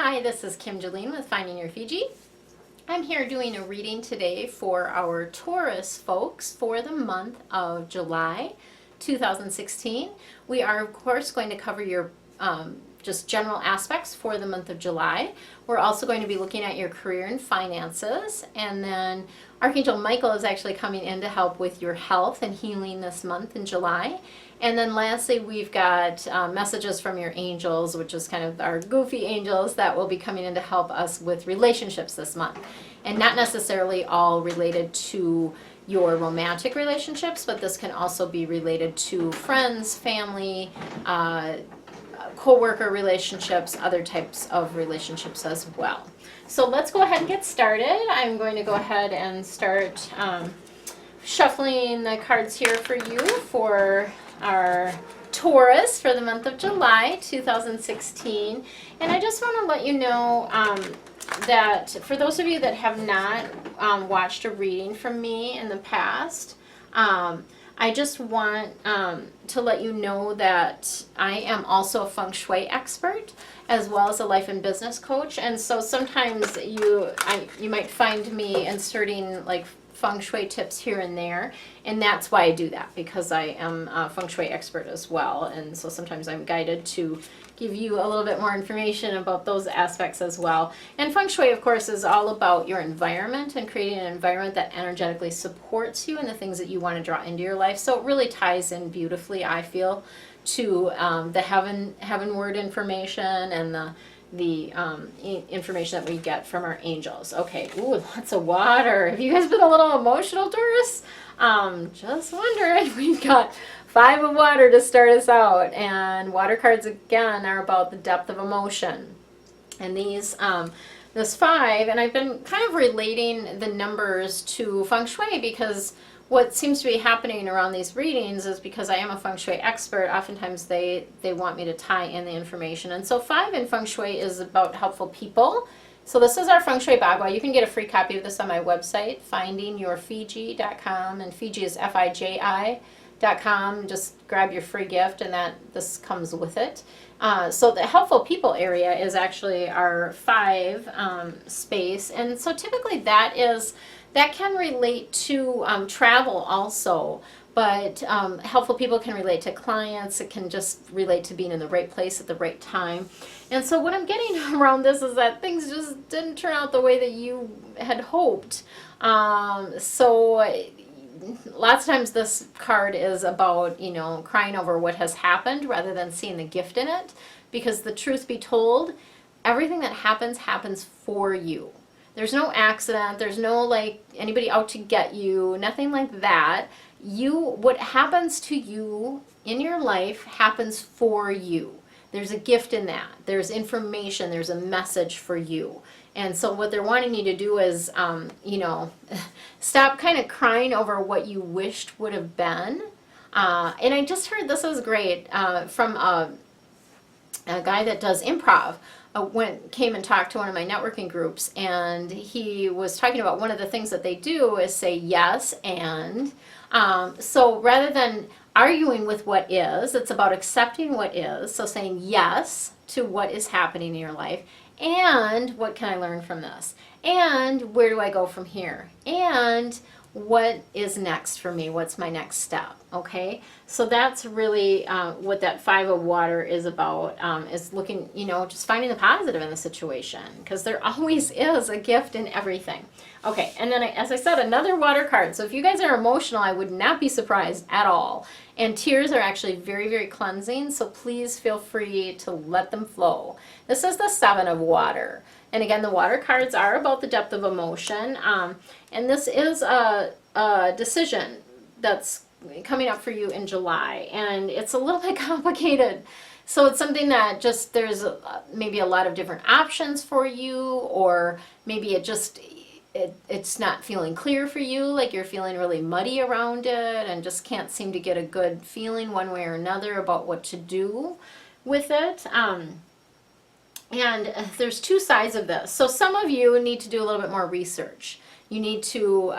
Hi, this is Kim Jolene with Finding Your Fiji. I'm here doing a reading today for our Taurus folks for the month of July 2016. We are, of course, going to cover your just general aspects for the month of July. We're also going to be looking at your career and finances, and then Archangel Michael is actually coming in to help with your health and healing this month in July. And then lastly, we've got messages from your angels, which is kind of our goofy angels that will be coming in to help us with relationships this month. And not necessarily all related to your romantic relationships, but this can also be related to friends, family, co-worker relationships, other types of relationships as well. So let's go ahead and get started. I'm going to go ahead and start shuffling the cards here for you for our Taurus for the month of July 2016. And I just want to let you know that for those of you that have not watched a reading from me in the past, I just want to let you know that I am also a feng shui expert as well as a life and business coach. And so sometimes you might find me inserting like feng shui tips here and there, and that's why I do that, because I am a feng shui expert as well. And so sometimes I'm guided to give you a little bit more information about those aspects as well. And feng shui, of course, is all about your environment and creating an environment that energetically supports you and the things that you want to draw into your life. So it really ties in beautifully, I feel, to the heavenward information and the information that we get from our angels. Okay, ooh, lots of water. Have you guys been a little emotional, Taurus? Just wondering. We've got 5 of water to start us out, and water cards again are about the depth of emotion. And these, this 5, and I've been kind of relating the numbers to feng shui, because what seems to be happening around these readings is, because I am a feng shui expert, oftentimes they want me to tie in the information. And so 5 in feng shui is about helpful people. So this is our feng shui bagua. You can get a free copy of this on my website, findingyourfiji.com, and Fiji is FIJI.com. Just grab your free gift, and this comes with it. So the helpful people area is actually our 5 space, and so typically that can relate to travel also, but helpful people can relate to clients. It can just relate to being in the right place at the right time. And so what I'm getting around this is that things just didn't turn out the way that you had hoped. So lots of times this card is about, crying over what has happened rather than seeing the gift in it, because the truth be told, everything that happens for you. There's no accident. There's no like anybody out to get you, nothing like that. What happens to you in your life happens for you. There's a gift in that. There's information. There's a message for you. And so what they're wanting you to do is, stop kind of crying over what you wished would have been. And I just heard, this is great, from a guy that does improv. Came and talked to one of my networking groups, and he was talking about one of the things that they do is say yes and. So rather than arguing with what is, it's about accepting what is. So saying yes to what is happening in your life, and what can I learn from this, and where do I go from here, and what is next for me, what's my next step. Okay, so that's really what that 5 of water is about, is looking, just finding the positive in the situation, because there always is a gift in everything. Okay, and then as I said, another water card. So if you guys are emotional, I would not be surprised at all. And tears are actually very, very cleansing, so please feel free to let them flow. This is the 7 of water. And again, the water cards are about the depth of emotion. And this is a decision that's coming up for you in July. And it's a little bit complicated. So it's something that just there's maybe a lot of different options for you, or maybe it's not feeling clear for you, like you're feeling really muddy around it and just can't seem to get a good feeling one way or another about what to do with it. And there's 2 sides of this. So some of you need to do a little bit more research. you need to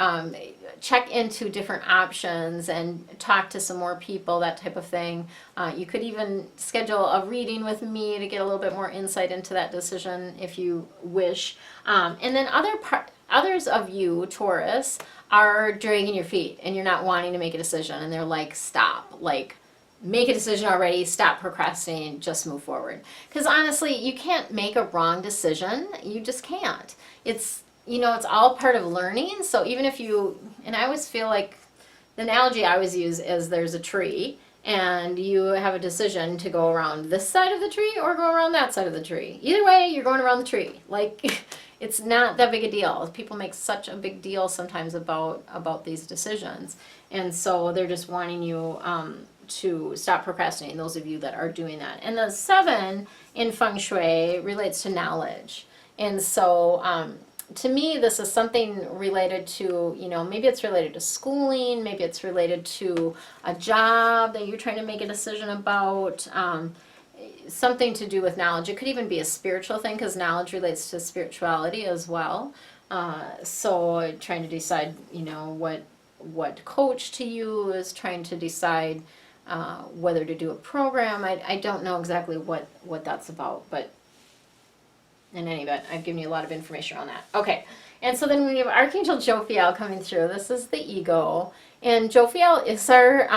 check into different options and talk to some more people, that type of thing. You could even schedule a reading with me to get a little bit more insight into that decision if you wish. And then others of you, Taurus, are dragging your feet and you're not wanting to make a decision, and they're like, stop, like, make a decision already, stop procrastinating, just move forward. Because honestly, you can't make a wrong decision. You just can't. It's, it's all part of learning. So even if and I always feel like the analogy I always use is there's a tree and you have a decision to go around this side of the tree or go around that side of the tree. Either way, you're going around the tree. Like, it's not that big a deal. People make such a big deal sometimes about these decisions. And so they're just wanting you to stop procrastinating, those of you that are doing that. And the 7 in Feng Shui relates to knowledge. And so to me, this is something related to, maybe it's related to schooling, maybe it's related to a job that you're trying to make a decision about, something to do with knowledge. It could even be a spiritual thing, because knowledge relates to spirituality as well. So trying to decide, what coach to use, trying to decide whether to do a program. I don't know exactly what that's about, but in any event, I've given you a lot of information on that. Okay, and so then we have Archangel Jophiel coming through. This is the ego, and Jophiel is our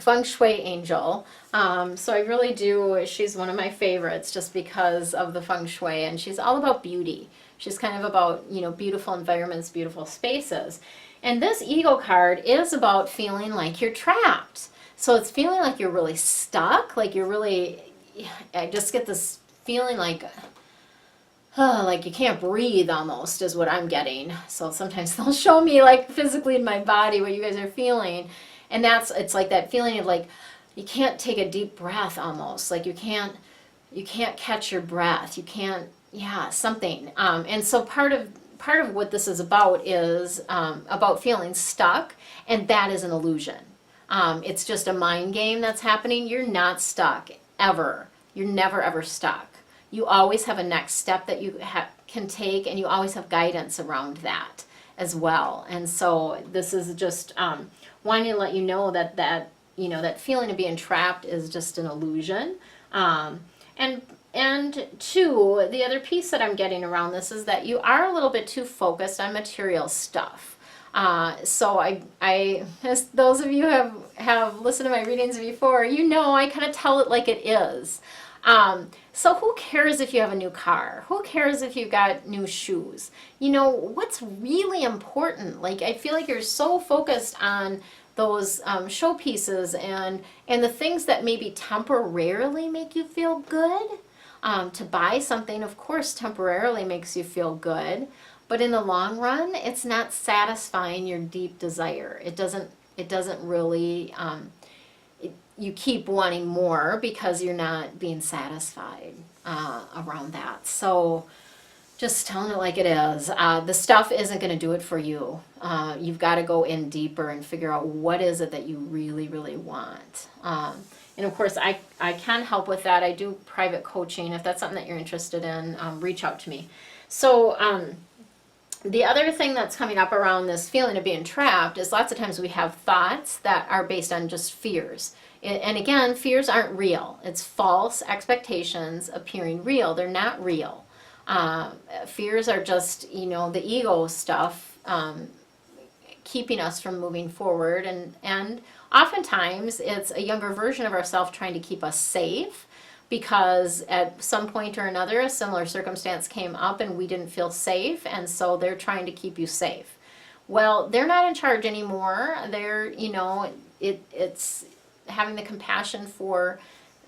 Feng Shui angel. So I really do, she's one of my favorites just because of the Feng Shui, and she's all about beauty. She's kind of about, beautiful environments, beautiful spaces. And this ego card is about feeling like you're trapped. So it's feeling like you're really stuck, like you're really, I just get this feeling like you can't breathe almost is what I'm getting. So sometimes they'll show me like physically in my body what you guys are feeling. And it's like that feeling of like, you can't take a deep breath almost. Like you can't catch your breath. You can't, something. And so part of what this is about is about feeling stuck, and that is an illusion. It's just a mind game that's happening. You're not stuck, ever. You're never, ever stuck. You always have a next step that you can take, and you always have guidance around that as well. And so this is just wanting to let you know that feeling of being trapped is just an illusion. And 2, the other piece that I'm getting around this is that you are a little bit too focused on material stuff. So I, as those of you who have listened to my readings before, I kind of tell it like it is. So who cares if you have a new car? Who cares if you got new shoes? What's really important? Like, I feel like you're so focused on those showpieces and the things that maybe temporarily make you feel good. To buy something, of course, temporarily makes you feel good, but in the long run, it's not satisfying your deep desire. It doesn't really, you keep wanting more because you're not being satisfied around that. So just telling it like it is. The stuff isn't going to do it for you. You've got to go in deeper and figure out what is it that you really, really want. And of course, I can help with that. I do private coaching. If that's something that you're interested in, reach out to me. So the other thing that's coming up around this feeling of being trapped is lots of times we have thoughts that are based on just fears. And again, fears aren't real. It's false expectations appearing real. They're not real. Fears are just, the ego stuff keeping us from moving forward. And oftentimes it's a younger version of ourselves trying to keep us safe because at some point or another a similar circumstance came up and we didn't feel safe, and so they're trying to keep you safe. Well, they're not in charge anymore. They're, it's having the compassion for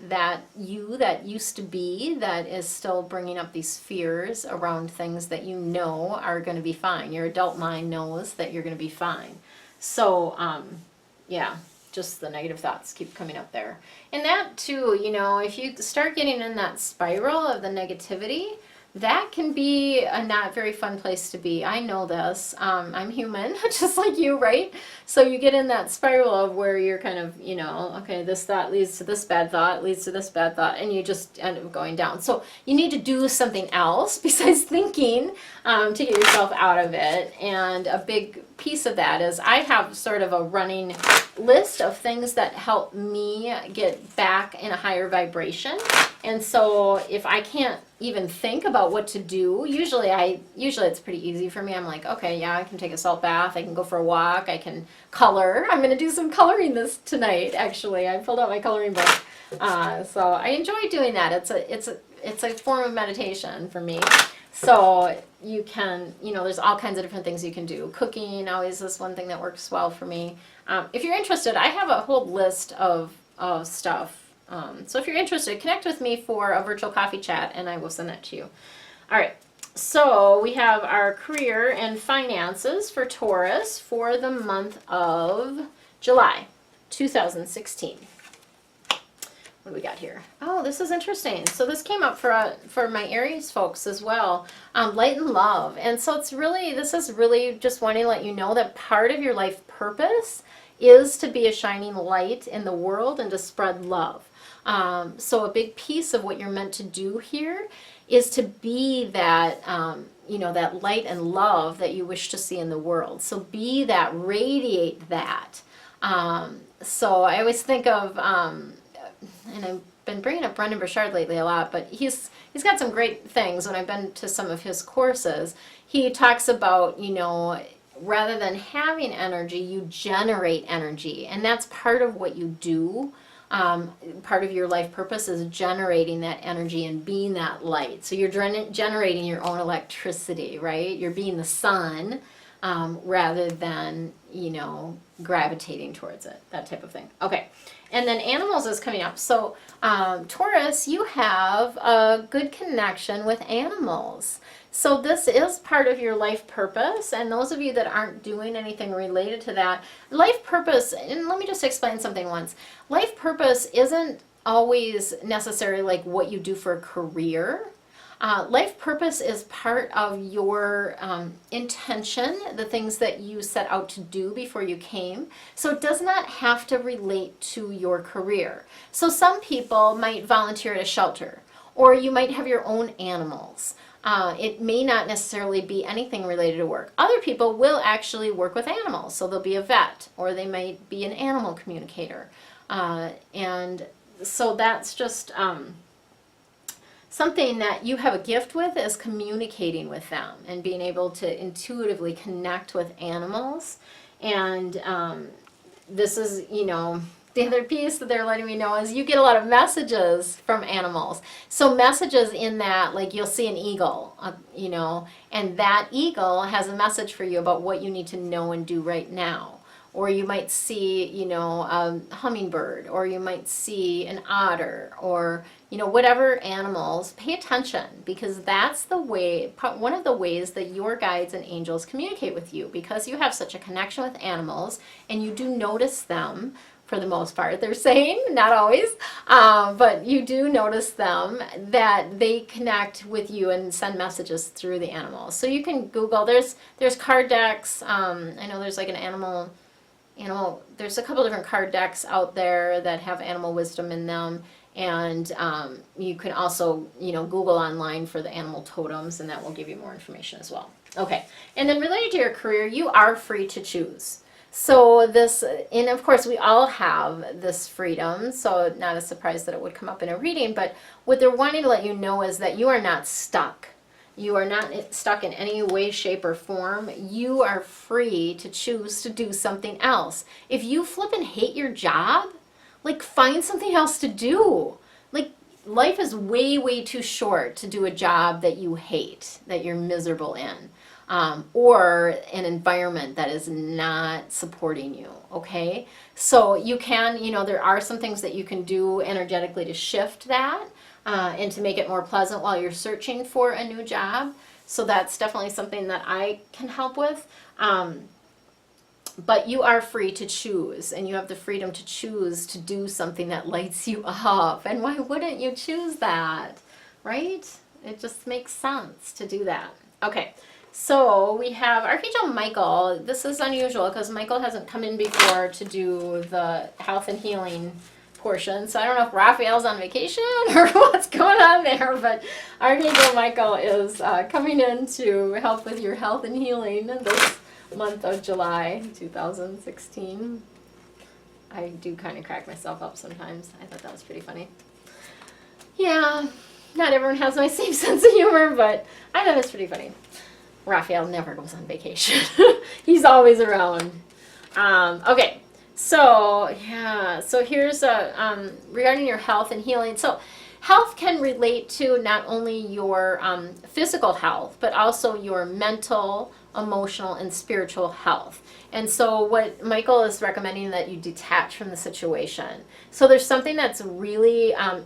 that you that used to be that is still bringing up these fears around things that are going to be fine. Your adult mind knows that you're going to be fine. So, just the negative thoughts keep coming up there. And that too, if you start getting in that spiral of the negativity, that can be a not very fun place to be. I know this. I'm human, just like you, right? So you get in that spiral of where you're kind of, okay, this thought leads to this bad thought, leads to this bad thought, and you just end up going down. So you need to do something else besides thinking to get yourself out of it. And a big piece of that is I have sort of a running list of things that help me get back in a higher vibration. And so if I can't even think about what to do, usually it's pretty easy for me. I'm like, okay, yeah, I can take a salt bath, I can go for a walk, I can color. I'm going to do some coloring this tonight, actually. I pulled out my coloring book. So I enjoy doing that. It's a form of meditation for me. So you can, there's all kinds of different things you can do. Cooking always is one thing that works well for me. If you're interested, I have a whole list of stuff. So if you're interested, connect with me for a virtual coffee chat and I will send that to you. All right. So we have our career and finances for Taurus for the month of July 2016. What do we got here? Oh, this is interesting. So this came up for my Aries folks as well. Light and love. And so this is really just wanting to let you know that part of your life purpose is to be a shining light in the world and to spread love. So a big piece of what you're meant to do here is to be that, that light and love that you wish to see in the world. So be that, radiate that. So I always think of, and I've been bringing up Brendan Burchard lately a lot, but he's got some great things. When I've been to some of his courses, he talks about, rather than having energy, you generate energy. And that's part of what you do. Part of your life purpose is generating that energy and being that light. So you're generating your own electricity, right? You're being the sun rather than, gravitating towards it, that type of thing. Okay. And then animals is coming up. So Taurus, you have a good connection with animals. So this is part of your life purpose. And those of you that aren't doing anything related to that, life purpose, and let me just explain something once. Life purpose isn't always necessarily like what you do for a career. Life purpose is part of your intention, the things that you set out to do before you came. So it does not have to relate to your career. So some people might volunteer at a shelter, or you might have your own animals. It may not necessarily be anything related to work. Other people will actually work with animals. So they'll be a vet, or they might be an animal communicator. And so that's just something that you have a gift with, is communicating with them and being able to intuitively connect with animals. And this is, the other piece that they're letting me know is you get a lot of messages from animals. So messages in that, like you'll see an eagle, and that eagle has a message for you about what you need to know and do right now. Or you might see, a hummingbird, or you might see an otter, or, whatever animals. Pay attention, because that's one of the ways that your guides and angels communicate with you, because you have such a connection with animals and you do notice them for the most part. They're saying, not always, but you do notice them, that they connect with you and send messages through the animals. So you can Google, there's card decks. I know there's like an animal, there's a couple different card decks out there that have animal wisdom in them. And you can also, Google online for the animal totems, and that will give you more information as well. Okay, and then related to your career, you are free to choose. So and of course we all have this freedom, so not a surprise that it would come up in a reading, but what they're wanting to let you know is that you are not stuck. You are not stuck in any way, shape, or form. You are free to choose to do something else. If you flip and hate your job, find something else to do. Life is way, way too short to do a job that you hate, that you're miserable in. Or an environment that is not supporting you, okay? So you can, there are some things that you can do energetically to shift that and to make it more pleasant while you're searching for a new job. So that's definitely something that I can help with. But you are free to choose, and you have the freedom to choose to do something that lights you up. And why wouldn't you choose that, right? It just makes sense to do that. Okay, so we have Archangel Michael. This is unusual because Michael hasn't come in before to do the health and healing portion. So I don't know if Raphael's on vacation or what's going on there, but Archangel Michael is coming in to help with your health and healing this month of July 2016. I do kind of crack myself up sometimes. I thought that was pretty funny. Yeah, not everyone has my same sense of humor, but I thought it's pretty funny. Raphael never goes on vacation. He's always around. Okay, so yeah, so here's regarding your health and healing. So health can relate to not only your physical health, but also your mental, emotional, and spiritual health. And so what Michael is recommending that you detach from the situation. So there's something that's really, and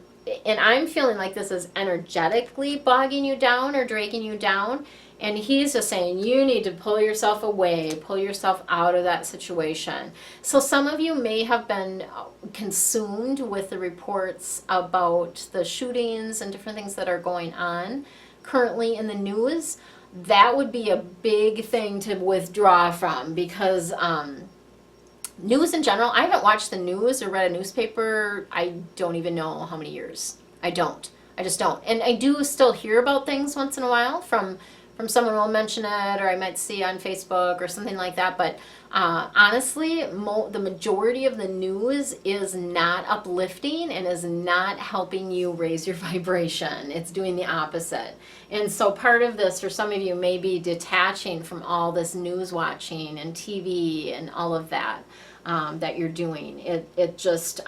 I'm feeling like this is energetically bogging you down or dragging you down. And he's just saying you need to pull yourself away, pull yourself out of that situation. So some of you may have been consumed with the reports about the shootings and different things that are going on currently in the news. That would be a big thing to withdraw from, because news in general, I haven't watched the news or read a newspaper, I don't even know how many years. I just don't. And I do still hear about things once in a while from someone will mention it, or I might see on Facebook or something like that. But honestly, the majority of the news is not uplifting and is not helping you raise your vibration. It's doing the opposite. And so part of this for some of you may be detaching from all this news watching and TV and all of that that you're doing. It just,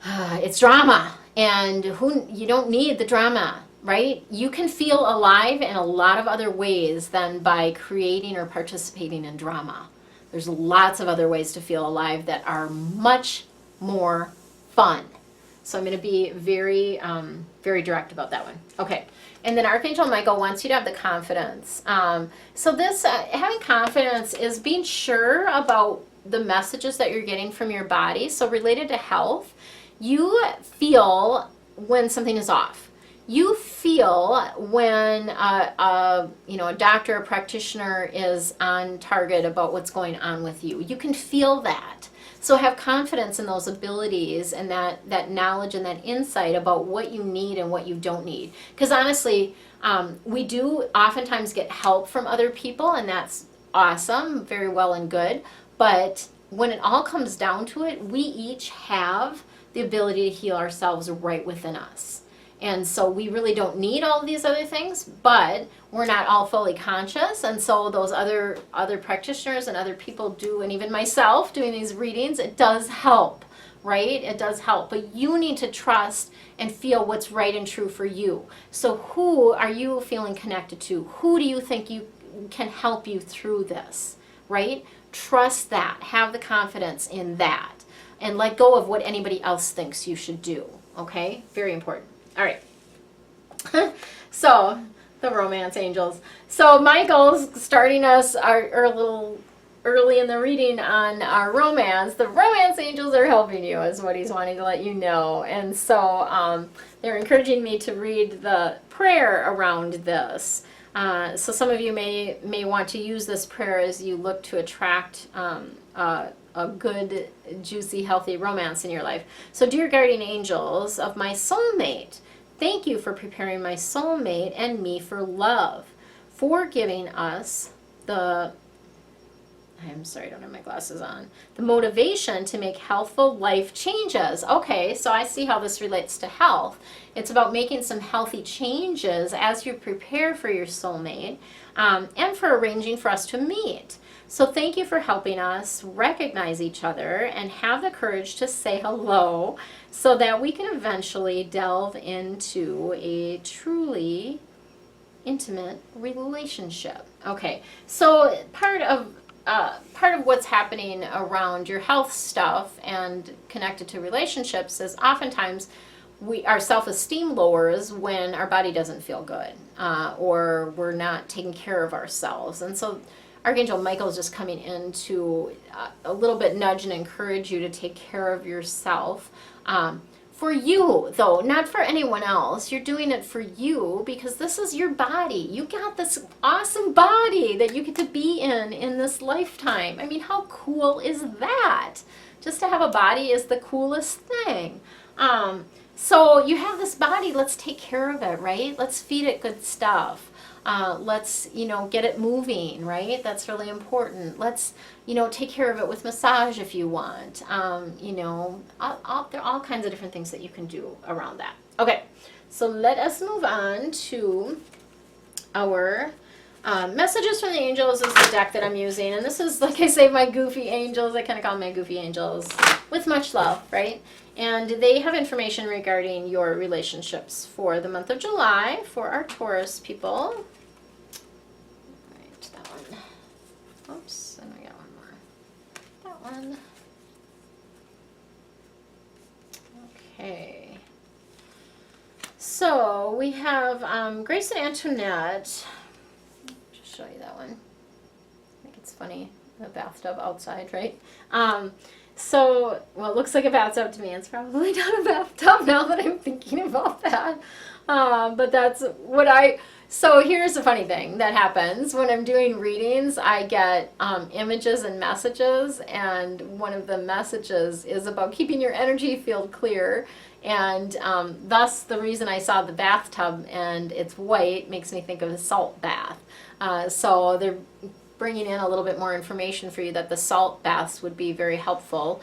it's drama, and you don't need the drama. Right? You can feel alive in a lot of other ways than by creating or participating in drama. There's lots of other ways to feel alive that are much more fun. So I'm going to be very, very direct about that one. Okay. And then Archangel Michael wants you to have the confidence. So this, having confidence is being sure about the messages that you're getting from your body. So related to health, you feel when something is off. You feel when a doctor or practitioner is on target about what's going on with you. You can feel that. So have confidence in those abilities and that knowledge and that insight about what you need and what you don't need. Because honestly, we do oftentimes get help from other people, and that's awesome, very well and good. But when it all comes down to it, we each have the ability to heal ourselves right within us. And so we really don't need all of these other things, but we're not all fully conscious. And so those other practitioners and other people do, and even myself doing these readings, it does help, right? It does help. But you need to trust and feel what's right and true for you. So who are you feeling connected to? Who do you think you can help you through this, right? Trust that. Have the confidence in that. And let go of what anybody else thinks you should do, okay? Very important. All right. So, the romance angels. So, Michael's starting us our little early in the reading on our romance. The romance angels are helping you, is what he's wanting to let you know. And so, they're encouraging me to read the prayer around this. So, some of you may want to use this prayer as you look to attract a good, juicy, healthy romance in your life. So, dear guardian angels of my soulmate, thank you for preparing my soulmate and me for love, for giving us the motivation to make healthful life changes. Okay, so I see how this relates to health. It's about making some healthy changes as you prepare for your soulmate, and for arranging for us to meet. So thank you for helping us recognize each other and have the courage to say hello so that we can eventually delve into a truly intimate relationship. Okay, so part of what's happening around your health stuff and connected to relationships is oftentimes our self-esteem lowers when our body doesn't feel good, or we're not taking care of ourselves. And so Archangel Michael is just coming in to a little bit nudge and encourage you to take care of yourself. for you, though, not for anyone else. You're doing it for you because this is your body. You got this awesome body that you get to be in this lifetime. I mean, how cool is that? Just to have a body is the coolest thing. So you have this body, let's take care of it, right? Let's feed it good stuff. Let's, get it moving, right? That's really important. Let's, take care of it with massage if you want. There are all kinds of different things that you can do around that. Okay, so let us move on to our Messages from the Angels is the deck that I'm using. And this is, like I say, my goofy angels. I kind of call them my goofy angels with much love, right? And they have information regarding your relationships for the month of July for our Taurus people. All right, that one. Oops, and we got one more. That one. Okay. So we have Grace and Antoinette. Just show you that one. I think it's funny, the bathtub outside, right? So, well, it looks like a bathtub to me. It's probably not a bathtub now that I'm thinking about that. But that's what so here's the funny thing that happens. When I'm doing readings, I get images and messages, and one of the messages is about keeping your energy field clear. And thus, the reason I saw the bathtub and it's white makes me think of a salt bath. So they're bringing in a little bit more information for you that the salt baths would be very helpful.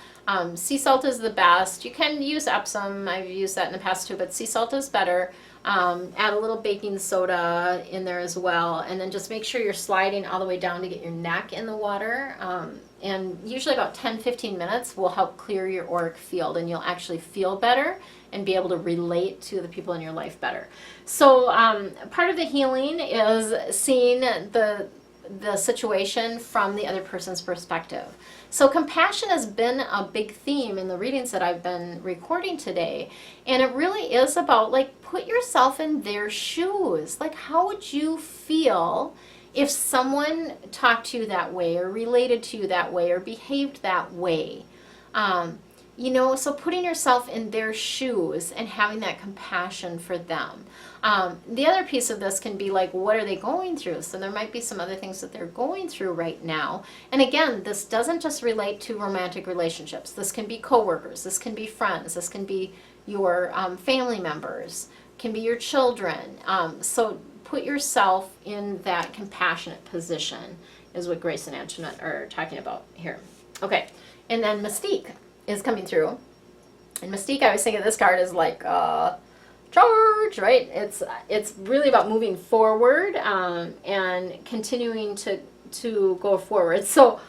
Sea salt is the best. You can use Epsom. I've used that in the past too, but sea salt is better. Add a little baking soda in there as well, and then just make sure you're sliding all the way down to get your neck in the water. And usually about 10-15 minutes will help clear your auric field, and you'll actually feel better and be able to relate to the people in your life better. So part of the healing is seeing the situation from the other person's perspective. So compassion has been a big theme in the readings that I've been recording today. And it really is about, like, put yourself in their shoes. Like, how would you feel if someone talked to you that way or related to you that way or behaved that way? So putting yourself in their shoes and having that compassion for them. The other piece of this can be like, what are they going through? So there might be some other things that they're going through right now. And again, this doesn't just relate to romantic relationships. This can be coworkers. This can be friends. This can be your family members. Can be your children. So put yourself in that compassionate position is what Grace and Antoinette are talking about here. Okay, and then Mystique is coming through. And Mystique, I was thinking this card is like charge, right? It's really about moving forward and continuing to go forward. So,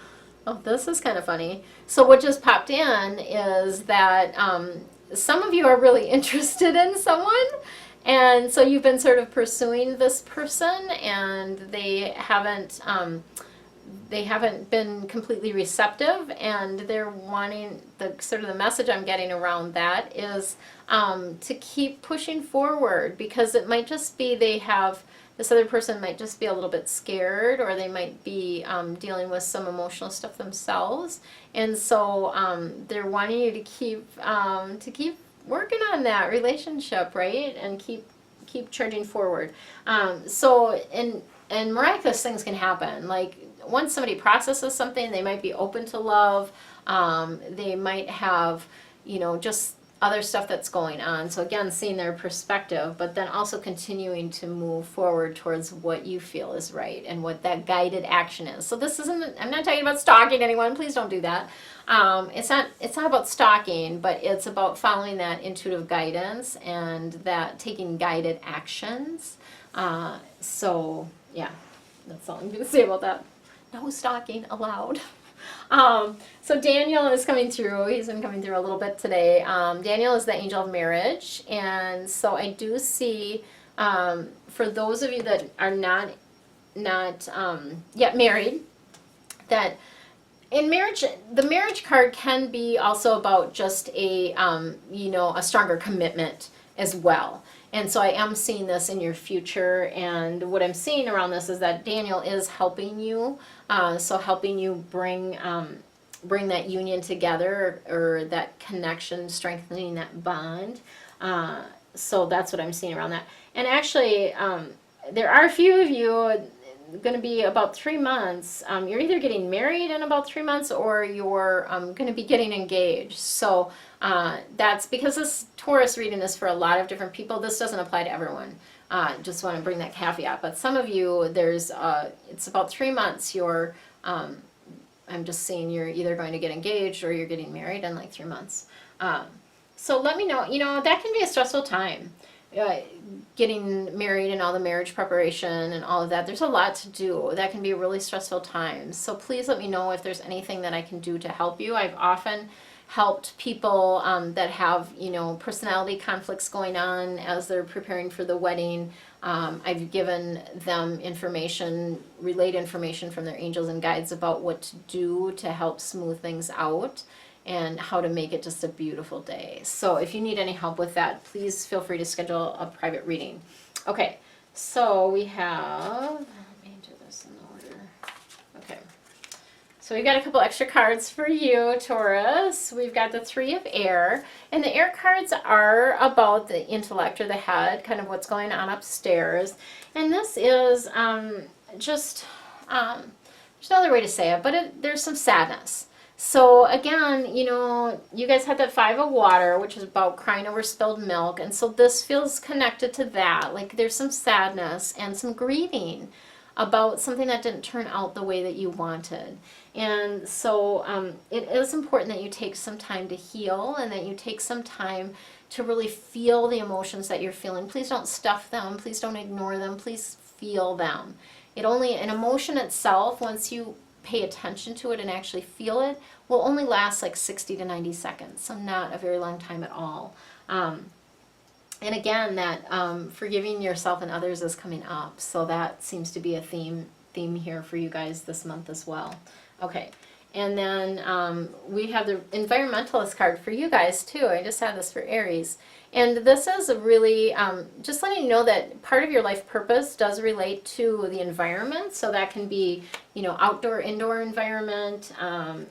this is kind of funny. So what just popped in is that some of you are really interested in someone, and so you've been sort of pursuing this person, and they haven't been completely receptive, and they're wanting the message I'm getting around that is to keep pushing forward, because it might just be this other person might just be a little bit scared, or they might be dealing with some emotional stuff themselves, and so they're wanting you to keep working on that relationship, right, and keep charging forward. And miraculous things can happen. Like, once somebody processes something, they might be open to love. They might have, just other stuff that's going on. So again, seeing their perspective, but then also continuing to move forward towards what you feel is right and what that guided action is. So this isn't, I'm not talking about stalking anyone. Please don't do that. It's not about stalking, but it's about following that intuitive guidance and that taking guided actions. So yeah, that's all I'm going to say about that. No stalking allowed. So Daniel is coming through. He's been coming through a little bit today. Daniel is the angel of marriage. And so I do see, for those of you that are not yet married, that in marriage, the marriage card can be also about just a stronger commitment as well. And so I am seeing this in your future, and what I'm seeing around this is that Daniel is helping you, so helping you bring bring that union together, or that connection, strengthening that bond. So that's what I'm seeing around that. And actually, there are a few of you going to be about 3 months. You're either getting married in about 3 months, or you're going to be getting engaged. So that's because this Taurus reading is for a lot of different people. This doesn't apply to everyone. Just want to bring that caveat. But some of you, it's about 3 months. I'm just seeing you're either going to get engaged or you're getting married in like 3 months. So let me know. That can be a stressful time. Getting married and all the marriage preparation and all of that. There's a lot to do. That can be a really stressful time. So please let me know if there's anything that I can do to help you. I've often helped people that have, personality conflicts going on as they're preparing for the wedding. I've given them relayed information from their angels and guides about what to do to help smooth things out, and how to make it just a beautiful day. So if you need any help with that, please feel free to schedule a private reading. Okay, so we have, let me do this in order. Okay, so we've got a couple extra cards for you, Taurus. We've got the Three of Air, and the air cards are about the intellect or the head, kind of what's going on upstairs. And this is just there's another way to say it, but there's some sadness. So again, you guys had that Five of Water, which is about crying over spilled milk. And so this feels connected to that. Like there's some sadness and some grieving about something that didn't turn out the way that you wanted. And so it is important that you take some time to heal, and that you take some time to really feel the emotions that you're feeling. Please don't stuff them. Please don't ignore them. Please feel them. An emotion itself, once you pay attention to it and actually feel it, will only last like 60 to 90 seconds, so not a very long time at all. And again, that forgiving yourself and others is coming up, so that seems to be a theme here for you guys this month as well. Okay, and then we have the Environmentalist card for you guys too. I just had this for Aries. And this is a really, just letting you know that part of your life purpose does relate to the environment. So that can be, outdoor, indoor environment.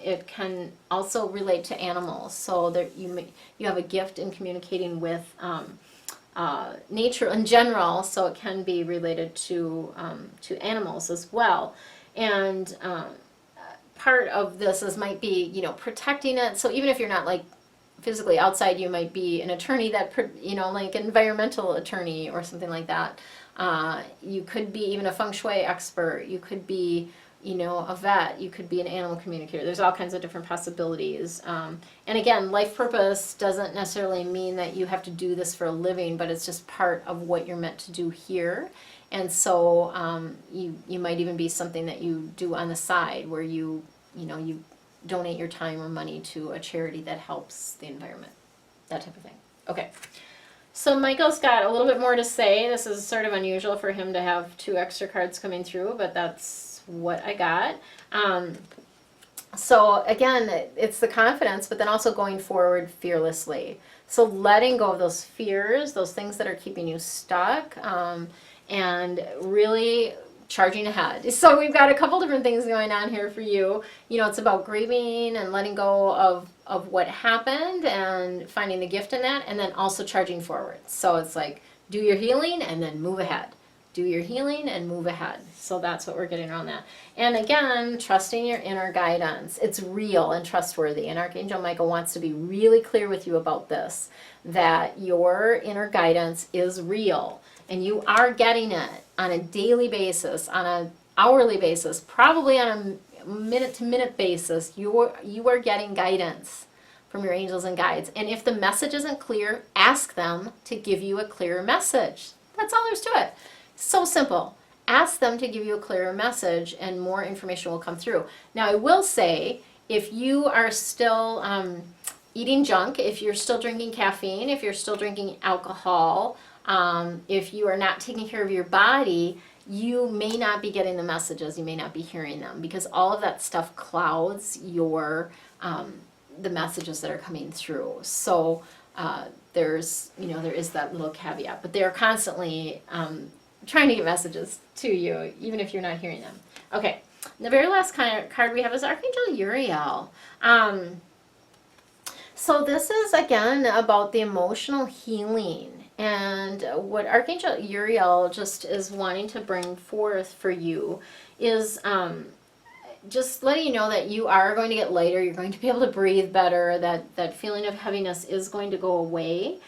It can also relate to animals. So that you have a gift in communicating with nature in general. So it can be related to animals as well. And part of this might be, protecting it. So even if you're not like physically outside, you might be an attorney that, like an environmental attorney or something like that. You could be even a feng shui expert. You could be, a vet. You could be an animal communicator. There's all kinds of different possibilities. And again, life purpose doesn't necessarily mean that you have to do this for a living, but it's just part of what you're meant to do here. And so you might even be something that you do on the side, where you donate your time or money to a charity that helps the environment, that type of thing. Okay, so Michael's got a little bit more to say. This is sort of unusual for him to have 2 extra cards coming through, but that's what I got. So again, it's the confidence, but then also going forward fearlessly. So letting go of those fears, those things that are keeping you stuck, and really charging ahead. So we've got a couple different things going on here for you. It's about grieving and letting go of what happened and finding the gift in that, and then also charging forward. So it's like, do your healing and then move ahead. Do your healing and move ahead. So that's what we're getting around that. And again, trusting your inner guidance. It's real and trustworthy. And Archangel Michael wants to be really clear with you about this, that your inner guidance is real. And you are getting it on a daily basis, on an hourly basis, probably on a minute-to-minute basis. You are getting guidance from your angels and guides. And if the message isn't clear, ask them to give you a clearer message. That's all there's to it. So simple. Ask them to give you a clearer message, and more information will come through. Now, I will say, if you are still eating junk, if you're still drinking caffeine, if you're still drinking alcohol, if you are not taking care of your body, you may not be getting the messages, you may not be hearing them, because all of that stuff clouds the messages that are coming through. So there is that little caveat, but they're constantly trying to get messages to you, even if you're not hearing them. Okay, The very last card we have is Archangel Uriel. So this is again about the emotional healing, and what Archangel Uriel just is wanting to bring forth for you is just letting you know that you are going to get lighter, you're going to be able to breathe better, that feeling of heaviness is going to go away.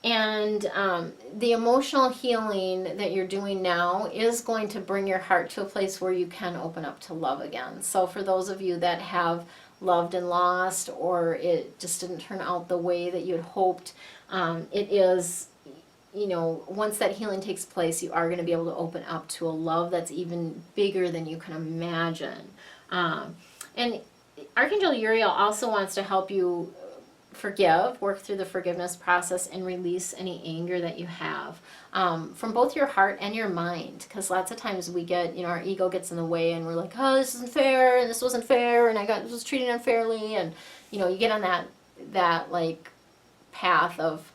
The emotional healing that you're doing now is going to bring your heart to a place where you can open up to love again. So for those of you that have loved and lost, or it just didn't turn out the way that you had hoped, it is, once that healing takes place, you are going to be able to open up to a love that's even bigger than you can imagine. And Archangel Uriel also wants to help you work through the forgiveness process, and release any anger that you have from both your heart and your mind. Because lots of times we get, our ego gets in the way, and we're like, oh, this isn't fair, and this wasn't fair, and I was treated unfairly, and you get on that like path of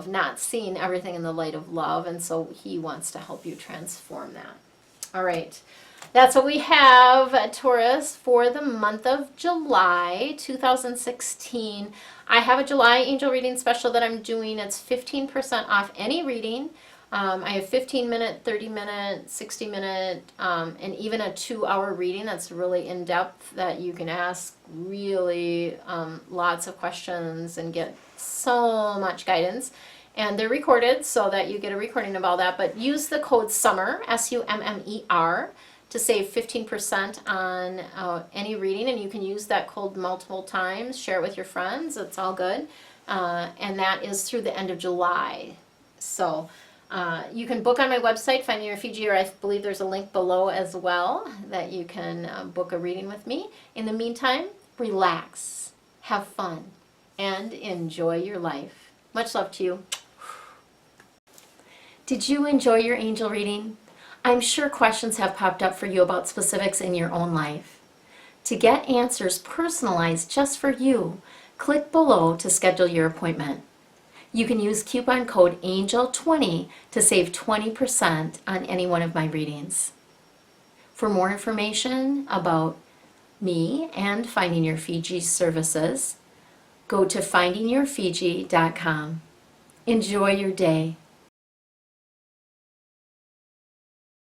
not seeing everything in the light of love, and so he wants to help you transform that. All right. That's what we have, Taurus, for the month of July 2016. I have a July angel reading special that I'm doing. It's 15% off any reading. I have 15-minute, 30-minute, 60-minute, and even a 2-hour reading that's really in-depth, that you can ask really lots of questions and get so much guidance. And they're recorded so that you get a recording of all that. But use the code SUMMER, SUMMER, to save 15% on any reading, and you can use that code multiple times. Share it with your friends. It's all good. And that is through the end of July. So you can book on my website, Finding Your Fiji, or I believe there's a link below as well that you can book a reading with me. In the meantime, relax, have fun, and enjoy your life. Much love to you. Did you enjoy your angel reading? I'm sure questions have popped up for you about specifics in your own life. To get answers personalized just for you, click below to schedule your appointment. You can use coupon code ANGEL20 to save 20% on any one of my readings. For more information about me and Finding Your Fiji services, go to findingyourfiji.com. Enjoy your day.